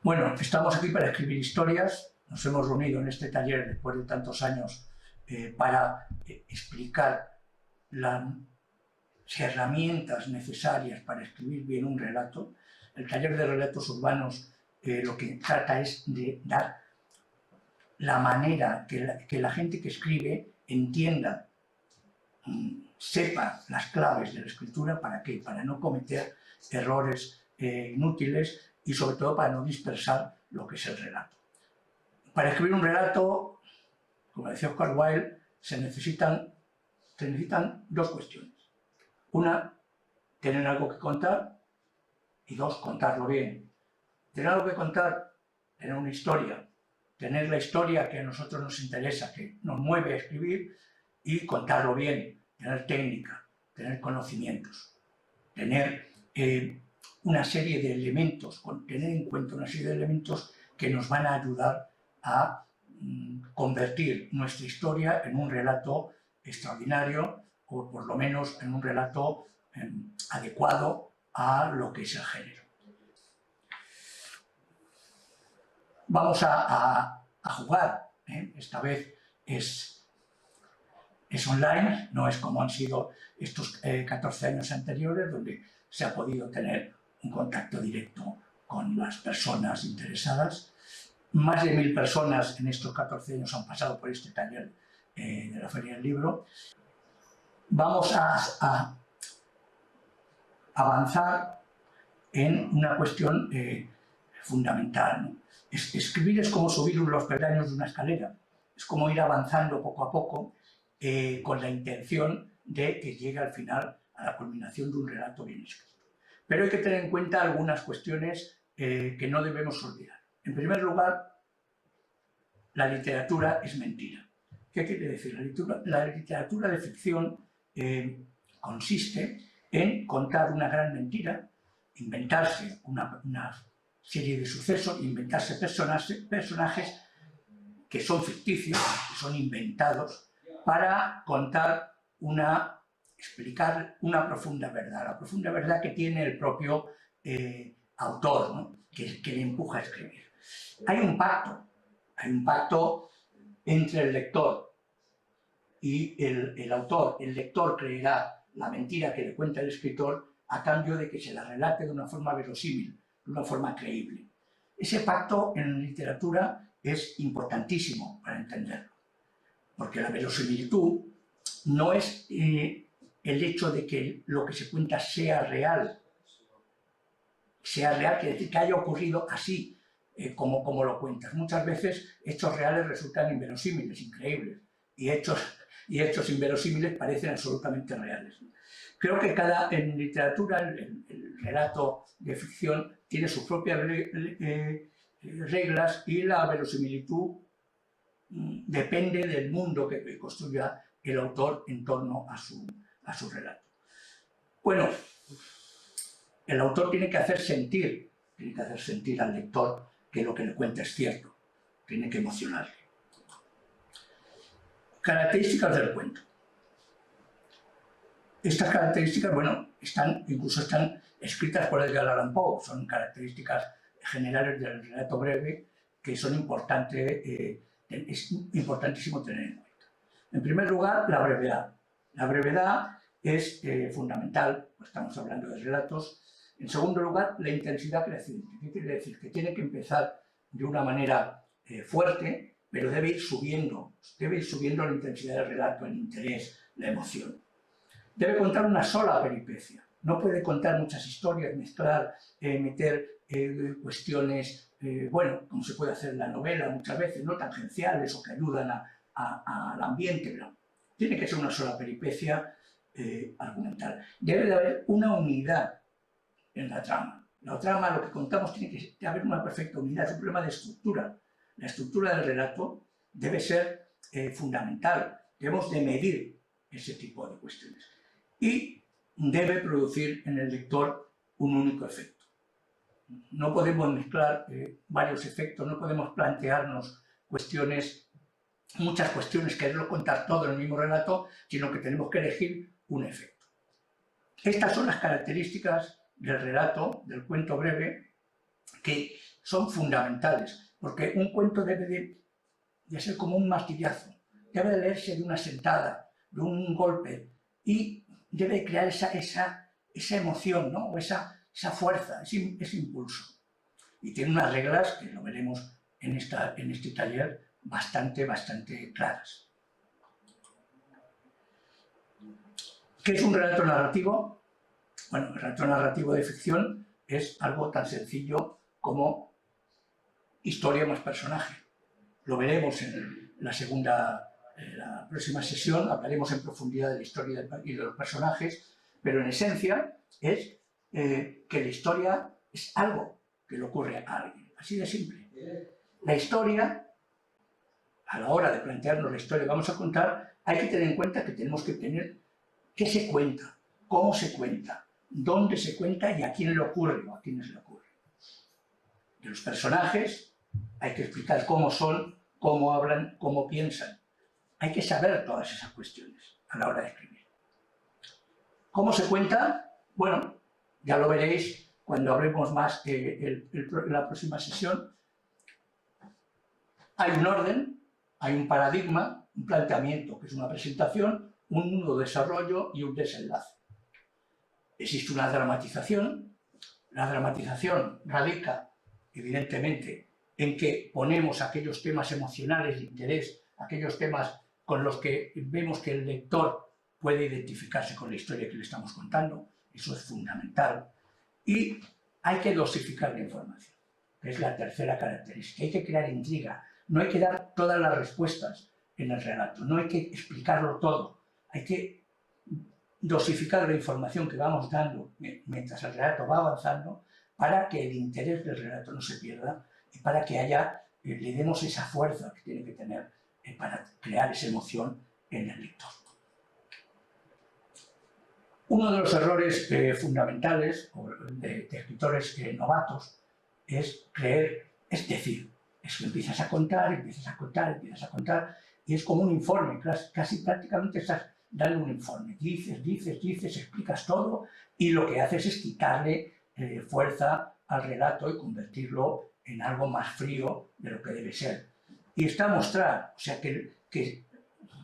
Bueno, estamos aquí para escribir historias. Nos hemos reunido en este taller después de tantos años para explicar las herramientas necesarias para escribir bien un relato. El taller de relatos urbanos lo que trata es de dar la manera que la gente que escribe entienda, sepa las claves de la escritura. ¿Para qué? Para no cometer errores inútiles y sobre todo para no dispersar lo que es el relato. Para escribir un relato, como decía Oscar Wilde, se necesitan dos cuestiones. Una, tener algo que contar, y dos, contarlo bien. Tener algo que contar, tener una historia, tener la historia que a nosotros nos interesa, que nos mueve a escribir, y contarlo bien, tener técnica, tener conocimientos, tener una serie de elementos, tener en cuenta una serie de elementos que nos van a ayudar a convertir nuestra historia en un relato extraordinario, o por lo menos en un relato adecuado a lo que es el género. Vamos a jugar, esta vez es online, no es como han sido estos 14 años anteriores, donde se ha podido tener un contacto directo con las personas interesadas. Más de 1000 personas en estos 14 años han pasado por este taller de la Feria del Libro. Vamos a avanzar en una cuestión fundamental, ¿no? Escribir es como subir los peldaños de una escalera, es como ir avanzando poco a poco con la intención de que llegue al final a la culminación de un relato bien escrito. Pero hay que tener en cuenta algunas cuestiones que no debemos olvidar. En primer lugar, la literatura es mentira. ¿Qué quiere decir? La literatura de ficción consiste en contar una gran mentira, inventarse una serie de sucesos, inventarse personajes que son ficticios, que son inventados, para explicar una profunda verdad, la profunda verdad que tiene el propio autor, ¿no? que le empuja a escribir. Hay un pacto entre el lector y el autor. El lector creerá la mentira que le cuenta el escritor a cambio de que se la relate de una forma verosímil, de una forma creíble. Ese pacto en literatura es importantísimo para entenderlo, porque la verosimilitud no es el hecho de que lo que se cuenta sea real, quiere decir que haya ocurrido así como lo cuentas. Muchas veces hechos reales resultan inverosímiles, increíbles, y hechos inverosímiles parecen absolutamente reales. Creo que en literatura el relato de ficción tiene sus propias reglas, y la verosimilitud depende del mundo que construya el autor en torno a su relato. Bueno, el autor tiene que hacer sentir al lector que lo que le cuenta es cierto, tiene que emocionarle. Características del cuento. Estas características, bueno, incluso están escritas por Edgar Allan Poe, son características generales del relato breve que son es importantísimo tener en cuenta. En primer lugar, la brevedad. La brevedad es fundamental, pues estamos hablando de relatos. En segundo lugar, la intensidad creciente. ¿Qué quiere decir? Que tiene que empezar de una manera fuerte, pero debe ir subiendo la intensidad del relato, el interés, la emoción. Debe contar una sola peripecia. No puede contar muchas historias, mezclar, meter cuestiones, bueno, como se puede hacer en la novela muchas veces, no tangenciales o que ayudan al ambiente. No. Tiene que ser una sola peripecia argumental. Debe de haber una unidad en la trama. La trama, lo que contamos, tiene que haber una perfecta unidad. Es un problema de estructura. La estructura del relato debe ser fundamental. Debemos de medir ese tipo de cuestiones. Y debe producir en el lector un único efecto. No podemos mezclar varios efectos, no podemos plantearnos muchas cuestiones, quererlo contar todo en el mismo relato, sino que tenemos que elegir un efecto. Estas son las características del relato, del cuento breve, que son fundamentales, porque un cuento debe de ser como un martillazo, debe de leerse de una sentada, de un golpe, y debe crear esa emoción, ¿no? O esa fuerza, ese impulso. Y tiene unas reglas, que lo veremos en este taller, bastante claras. ¿Qué es un relato narrativo? Bueno, el relato narrativo de ficción es algo tan sencillo como historia más personaje. Lo veremos en la próxima sesión, hablaremos en profundidad de la historia y de los personajes, pero en esencia es que la historia es algo que le ocurre a alguien, así de simple. La historia, a la hora de plantearnos la historia que vamos a contar, hay que tener en cuenta que tenemos que tener qué se cuenta, cómo se cuenta, dónde se cuenta y a quién le ocurre o a quiénes le ocurre. De los personajes hay que explicar cómo son, cómo hablan, cómo piensan. Hay que saber todas esas cuestiones a la hora de escribir. ¿Cómo se cuenta? Bueno, ya lo veréis cuando hablemos más en la próxima sesión. Hay un orden, hay un paradigma, un planteamiento, que es una presentación, un nudo de desarrollo y un desenlace. Existe una dramatización. La dramatización radica, evidentemente, en que ponemos aquellos temas emocionales de interés, aquellos temas con los que vemos que el lector puede identificarse con la historia que le estamos contando. Eso es fundamental. Y hay que dosificar la información, que es la tercera característica. Hay que crear intriga. No hay que dar todas las respuestas en el relato, no hay que explicarlo todo. Hay que dosificar la información que vamos dando mientras el relato va avanzando para que el interés del relato no se pierda y para que le demos esa fuerza que tiene que tener para crear esa emoción en el lector. Uno de los errores fundamentales de escritores novatos es decir, es que empiezas a contar, y es como un informe, casi prácticamente estás dando un informe. Dices, explicas todo, y lo que haces es quitarle fuerza al relato y convertirlo en algo más frío de lo que debe ser. Y está mostrado, o sea, que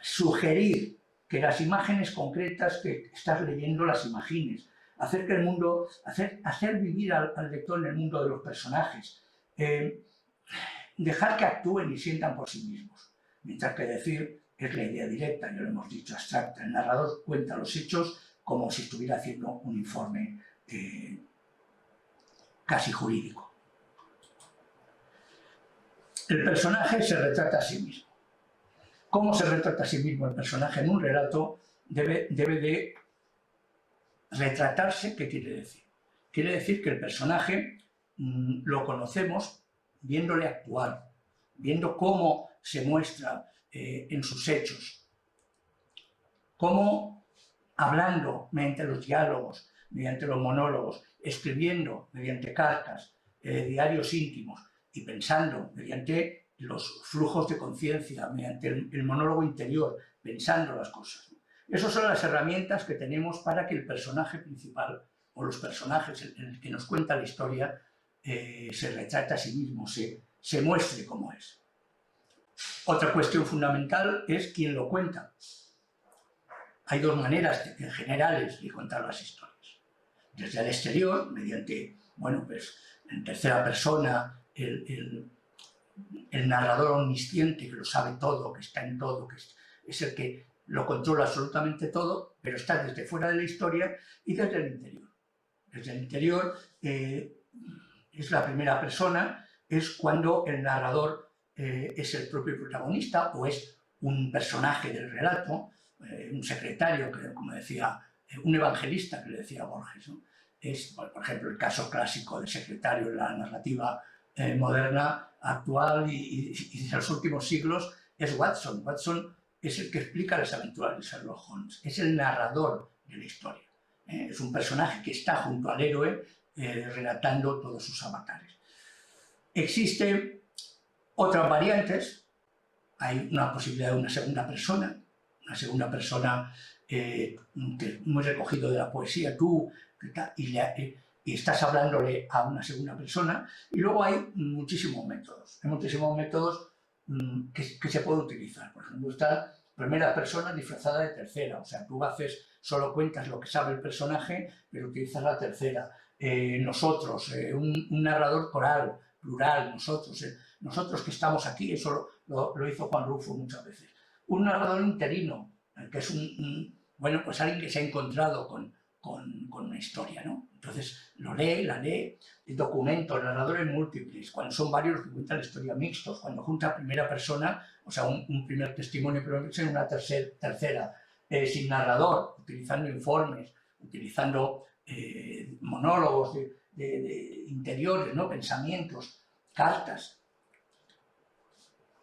sugerir que las imágenes concretas que estás leyendo las imagines, hacer que el mundo, hacer vivir al lector en el mundo de los personajes, dejar que actúen y sientan por sí mismos, mientras que decir es la idea directa, ya lo hemos dicho, abstracta. El narrador cuenta los hechos como si estuviera haciendo un informe casi jurídico. El personaje se retrata a sí mismo. ¿Cómo se retrata a sí mismo el personaje en un relato? Debe de retratarse. ¿Qué quiere decir? Quiere decir que el personaje lo conocemos viéndole actuar, viendo cómo se muestra en sus hechos, cómo hablando mediante los diálogos, mediante los monólogos, escribiendo mediante cartas, diarios íntimos y pensando mediante los flujos de conciencia, mediante el monólogo interior, pensando las cosas. Esas son las herramientas que tenemos para que el personaje principal, o los personajes en el que nos cuenta la historia, se retrate a sí mismo, se muestre como es. Otra cuestión fundamental es quién lo cuenta. Hay dos maneras generales de contar las historias. Desde el exterior, mediante, en tercera persona, el narrador omnisciente que lo sabe todo, que está en todo, que es el que lo controla absolutamente todo, pero está desde fuera de la historia, y desde el interior. Desde el interior es la primera persona, es cuando el narrador es el propio protagonista o es un personaje del relato, un secretario, como decía, un evangelista, que le decía Borges, ¿no? Es, por ejemplo, el caso clásico de secretario en la narrativa moderna, actual y de los últimos siglos, es Watson. Watson es el que explica las aventuras de Sherlock Holmes, es el narrador de la historia. Es un personaje que está junto al héroe relatando todos sus avatares. Existen otras variantes. Hay una posibilidad de una segunda persona que es muy recogido de la poesía, tú, y y estás hablándole a una segunda persona. Y luego hay muchísimos métodos. Hay muchísimos métodos que se pueden utilizar. Por ejemplo, está primera persona disfrazada de tercera. O sea, tú solo cuentas lo que sabe el personaje, pero utilizas la tercera. Nosotros, un narrador coral, plural, nosotros que estamos aquí, eso lo hizo Juan Rulfo muchas veces. Un narrador interino, que es bueno, pues alguien que se ha encontrado con una historia, ¿no? Entonces la lee, documentos, narradores múltiples, cuando son varios los que cuentan la historia mixtos, cuando junta primera persona, o sea, un primer testimonio, pero en una tercera, sin narrador, utilizando informes, utilizando monólogos de interiores, ¿no? Pensamientos, cartas.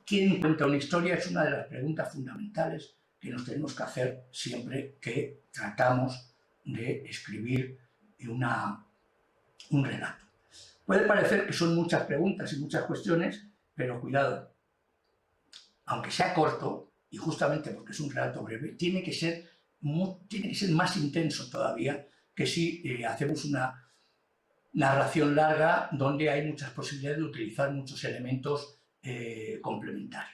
¿Quién cuenta una historia? Es una de las preguntas fundamentales que nos tenemos que hacer siempre que tratamos de escribir un relato. Puede parecer que son muchas preguntas y muchas cuestiones, pero cuidado, aunque sea corto, y justamente porque es un relato breve, tiene que ser más intenso todavía que si hacemos una narración larga donde hay muchas posibilidades de utilizar muchos elementos complementarios.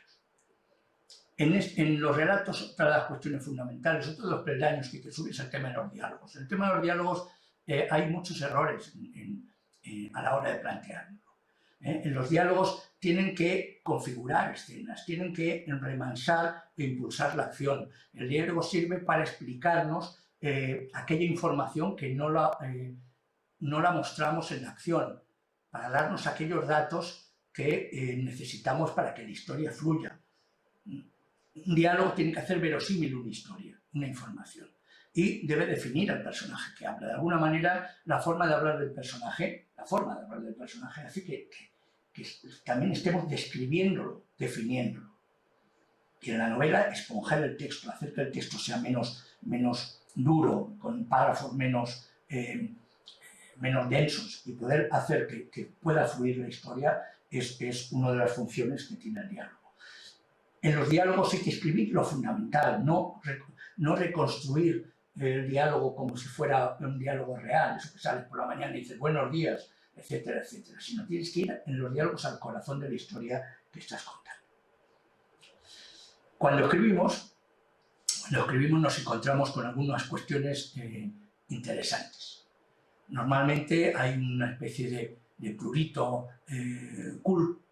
En los relatos, otra de las cuestiones fundamentales, otro de los peldaños que te sube es el tema de los diálogos. El tema de los diálogos hay muchos errores a la hora de plantearlo. En los diálogos tienen que configurar escenas, tienen que remansar e impulsar la acción. El diálogo sirve para explicarnos aquella información que no la mostramos en la acción, para darnos aquellos datos que necesitamos para que la historia fluya. Un diálogo tiene que hacer verosímil una historia, una información, y debe definir al personaje que habla. De alguna manera, la forma de hablar del personaje hace que también estemos describiéndolo, definiéndolo. Y en la novela, esponjar el texto, hacer que el texto sea menos duro, con párrafos menos densos, y poder hacer que pueda fluir la historia es una de las funciones que tiene el diálogo. En los diálogos hay que escribir lo fundamental, no reconstruir el diálogo como si fuera un diálogo real, eso que sales por la mañana y dices buenos días, etcétera, etcétera, sino tienes que ir en los diálogos al corazón de la historia que estás contando. Cuando escribimos nos encontramos con algunas cuestiones interesantes. Normalmente hay una especie de prurito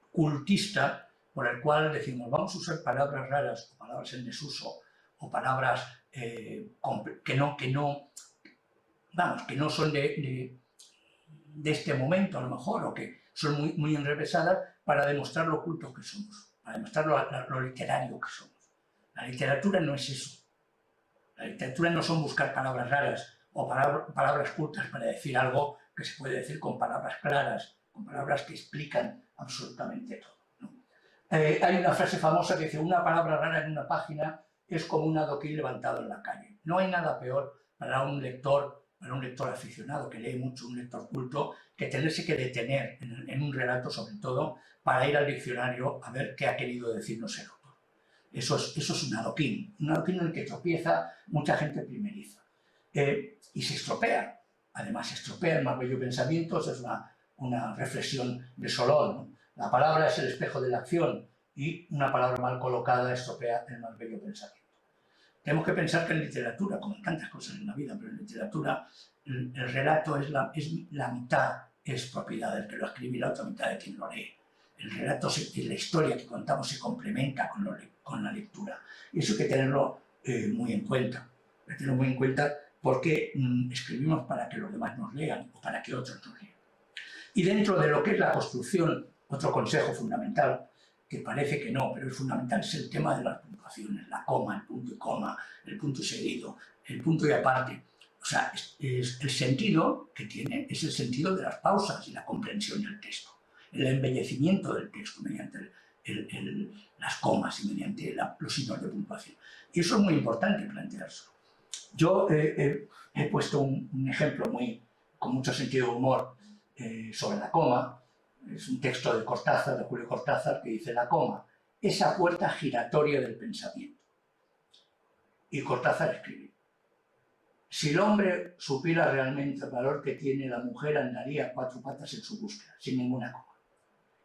cultista por el cual decimos vamos a usar palabras raras o palabras en desuso o palabras que no son de este momento a lo mejor, o que son muy enrevesadas, para demostrar lo cultos que somos, para demostrar lo literario que somos. La literatura no es eso. La literatura no son buscar palabras raras o palabras cultas para decir algo que se puede decir con palabras claras, con palabras que explican absolutamente todo. Hay una frase famosa que dice una palabra rara en una página es como un adoquín levantado en la calle. No hay nada peor para un lector aficionado que lee mucho, un lector culto, que tenerse que detener en un relato, sobre todo, para ir al diccionario a ver qué ha querido decirnos el autor. Eso es un adoquín en el que tropieza mucha gente primeriza. Y se estropea. Además, se estropea el más bello pensamiento. Esa es una reflexión de Solón, ¿no? La palabra es el espejo de la acción y una palabra mal colocada estropea el más bello pensamiento. Tenemos que pensar que en literatura, como en tantas cosas en la vida, pero en literatura el relato es la mitad es propiedad del que lo escribe y la otra mitad de quien lo lee. El relato y la historia que contamos se complementa con la lectura. Y eso hay que tenerlo muy en cuenta. Hay que tenerlo muy en cuenta porque escribimos para que los demás nos lean o para que otros nos lean. Y dentro de lo que es la construcción, otro consejo fundamental, que parece que no, pero es fundamental, es el tema de las puntuaciones, la coma, el punto y coma, el punto y seguido, el punto y aparte. O sea, el sentido que tiene es el sentido de las pausas y la comprensión del texto, el embellecimiento del texto mediante las comas y mediante los signos de puntuación. Y eso es muy importante plantearlo. Yo he puesto un ejemplo con mucho sentido de humor sobre la coma. Es un texto de Cortázar, de Julio Cortázar, que dice la coma, esa puerta giratoria del pensamiento. Y Cortázar escribe, Si el hombre supiera realmente el valor que tiene, la mujer andaría a 4 patas en su búsqueda, sin ninguna coma.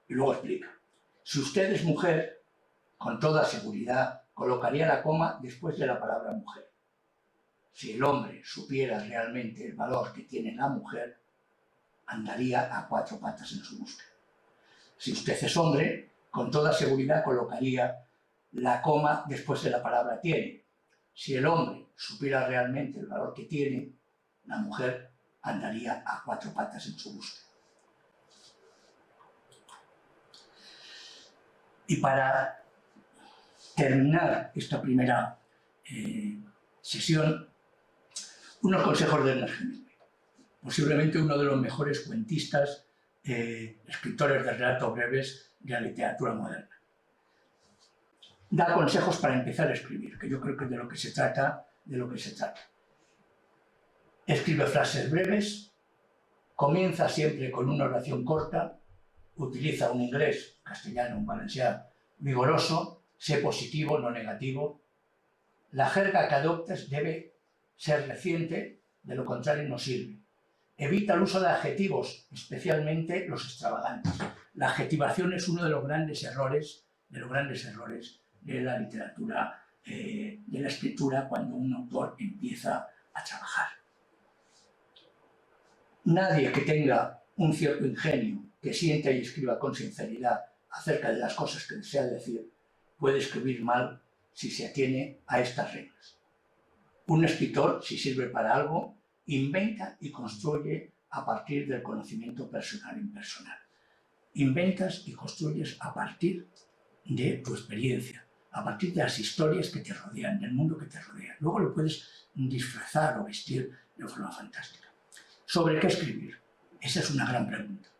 Y luego explica. Si usted es mujer, con toda seguridad, colocaría la coma después de la palabra mujer. Si el hombre supiera realmente el valor que tiene la mujer, andaría a 4 patas en su búsqueda. Si usted es hombre, con toda seguridad colocaría la coma después de la palabra tiene. Si el hombre supiera realmente el valor que tiene, la mujer andaría a 4 patas en su búsqueda. Y para terminar esta primera sesión, unos consejos de Ernest Hemingway, posiblemente uno de los mejores cuentistas, escritores de relatos breves de la literatura moderna. Da consejos para empezar a escribir, que yo creo que es de lo que se trata, Escribe frases breves, comienza siempre con una oración corta, utiliza un inglés, castellano, un valenciano vigoroso, sé positivo, no negativo. La jerga que adoptes debe ser reciente, de lo contrario no sirve. Evita el uso de adjetivos, especialmente los extravagantes. La adjetivación es uno de los grandes errores de la literatura, de la escritura, cuando un autor empieza a trabajar. Nadie que tenga un cierto ingenio, que sienta y escriba con sinceridad acerca de las cosas que desea decir, puede escribir mal si se atiene a estas reglas. Un escritor, si sirve para algo, inventa y construye a partir del conocimiento personal e impersonal. Inventas y construyes a partir de tu experiencia, a partir de las historias que te rodean, del mundo que te rodea. Luego lo puedes disfrazar o vestir de forma fantástica. ¿Sobre qué escribir? Esa es una gran pregunta.